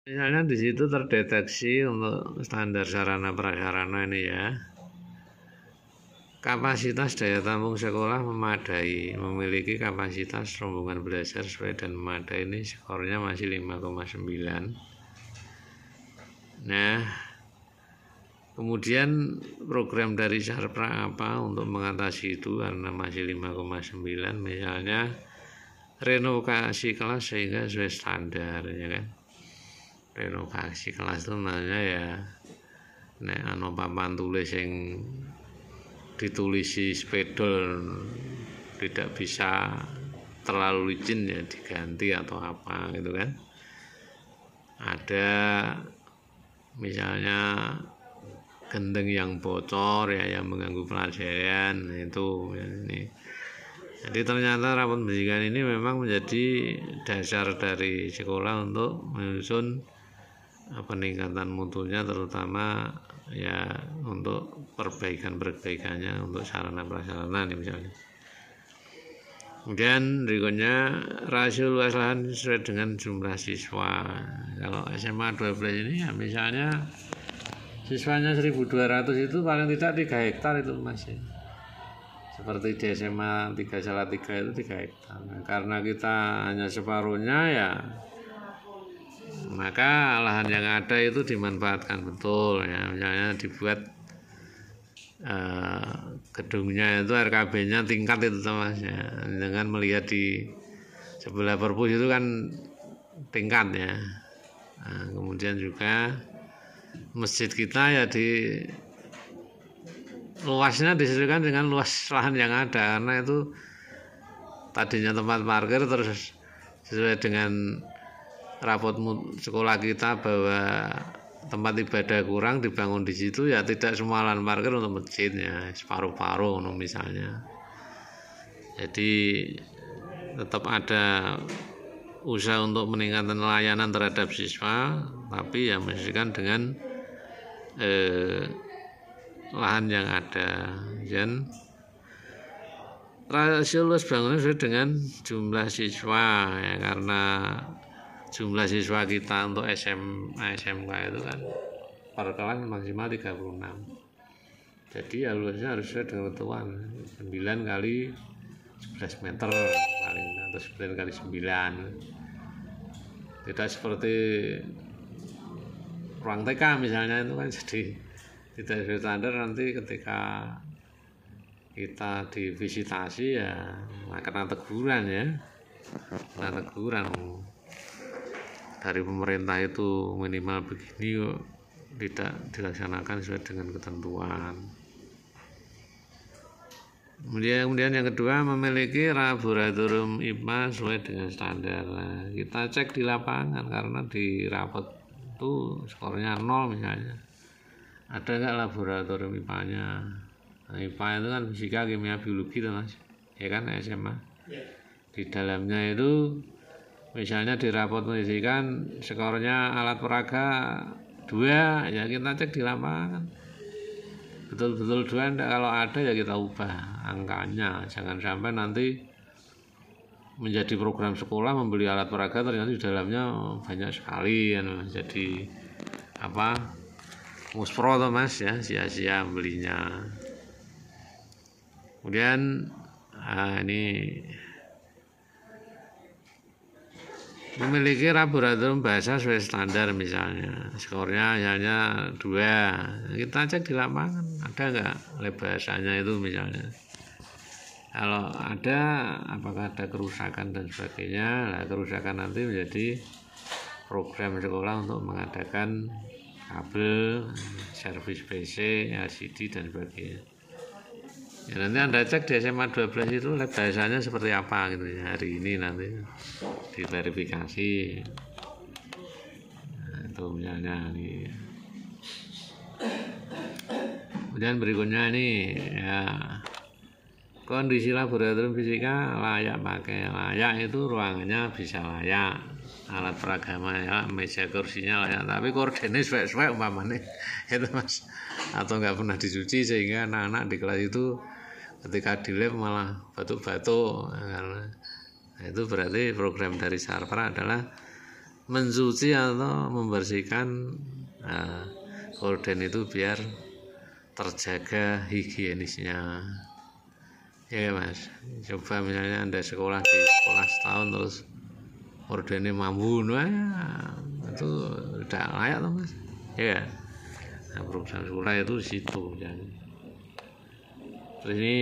Misalnya di situ terdeteksi untuk standar sarana prasarana ini ya. Kapasitas daya tampung sekolah memadai, memiliki kapasitas rombongan belajar sesuai dan memadai, ini skornya masih 5,9. Nah, kemudian program dari Sarpra apa untuk mengatasi itu karena masih 5,9, misalnya renovasi kelas sehingga sesuai standar ya kan. Renovasi kelas itu namanya ya nek ana papan tulis yang ditulisi spidol tidak bisa terlalu licin ya diganti atau apa gitu kan. Ada misalnya gendeng yang bocor ya yang mengganggu pelajaran itu ya, ini. Jadi ternyata rapat pendidikan ini memang menjadi dasar dari sekolah untuk menyusun peningkatan mutunya, terutama ya untuk perbaikannya untuk sarana prasarana nih misalnya. Kemudian berikutnya rasio luas lahan sesuai dengan jumlah siswa. Kalau SMA 12 ini ya misalnya siswanya 1.200 itu paling tidak 3 hektar itu Mas ya. Seperti di SMA 3 Salatiga itu 3 hektar. Nah, karena kita hanya separuhnya ya maka lahan yang ada itu dimanfaatkan betul ya, misalnya dibuat gedungnya itu RKB-nya tingkat itu Mas ya, dengan melihat di sebelah perpus itu kan tingkat ya. Nah, kemudian juga masjid kita ya di luasnya disesuaikan dengan luas lahan yang ada, karena itu tadinya tempat parkir terus sesuai dengan rapot sekolah kita bahwa tempat ibadah kurang dibangun di situ ya tidak semua lahan parkir untuk masjidnya, separuh-paruh misalnya. Jadi tetap ada usaha untuk meningkatkan layanan terhadap siswa, tapi ya mestikan dengan lahan yang ada. Dan rasio luas bangunan sesuai dengan jumlah siswa ya, karena jumlah siswa kita untuk SMA SMK itu kan per kelas maksimal 36. Jadi ya luasnya harus sesuai dengan ketentuan 9 kali 11 meter paling, atau 9 kali 9. Tidak seperti ruang TK misalnya, itu kan jadi tidak sesuai standar. Nanti ketika kita divisitasi ya kena teguran ya, kena teguran dari pemerintah itu minimal begini kok tidak dilaksanakan sesuai dengan ketentuan. Kemudian yang kedua, memiliki laboratorium IPA sesuai dengan standar. Nah, kita cek di lapangan karena di rapot itu skornya 0 misalnya. Ada nggak laboratorium IPA-nya? Nah, IPA itu kan fisika, kimia, biologi tuh Mas, ya kan SMA. Di dalamnya itu misalnya di rapot pendidikan skornya alat peraga 2, ya kita cek di lapangan betul-betul 2 enggak. Kalau ada ya kita ubah angkanya, jangan sampai nanti menjadi program sekolah membeli alat peraga ternyata di dalamnya banyak sekali ya, jadi apa muspro tuh Mas ya, sia-sia belinya. Kemudian ini memiliki laboratorium bahasa sesuai standar misalnya, skornya hanya 2, kita cek di lapangan ada nggak lab bahasanya itu misalnya. Kalau ada, apakah ada kerusakan dan sebagainya. Nah, kerusakan nanti menjadi program sekolah untuk mengadakan kabel, servis PC, LCD dan sebagainya. Ya, nanti Anda cek di SMA 12 itu lab bahasanya seperti apa gitu ya, hari ini nanti diverifikasi. Nah, itu misalnya nih. Kemudian berikutnya ini ya, kondisi laboratorium fisika layak pakai. Layak itu ruangannya bisa layak, alat peragamnya ya, meja kursinya layak, tapi kordinnya suwek-suwek umpamanya itu Mas, atau nggak pernah dicuci sehingga anak-anak di kelas itu ketika di lab malah batuk-batuk. Karena itu berarti program dari Sarpra adalah mencuci atau membersihkan gorden itu biar terjaga higienisnya. Ya Mas, coba misalnya Anda sekolah di sekolah setahun terus gordennya mambun, itu tidak layak loh Mas. Ya, nah, program sekolah itu situ. Jadi ini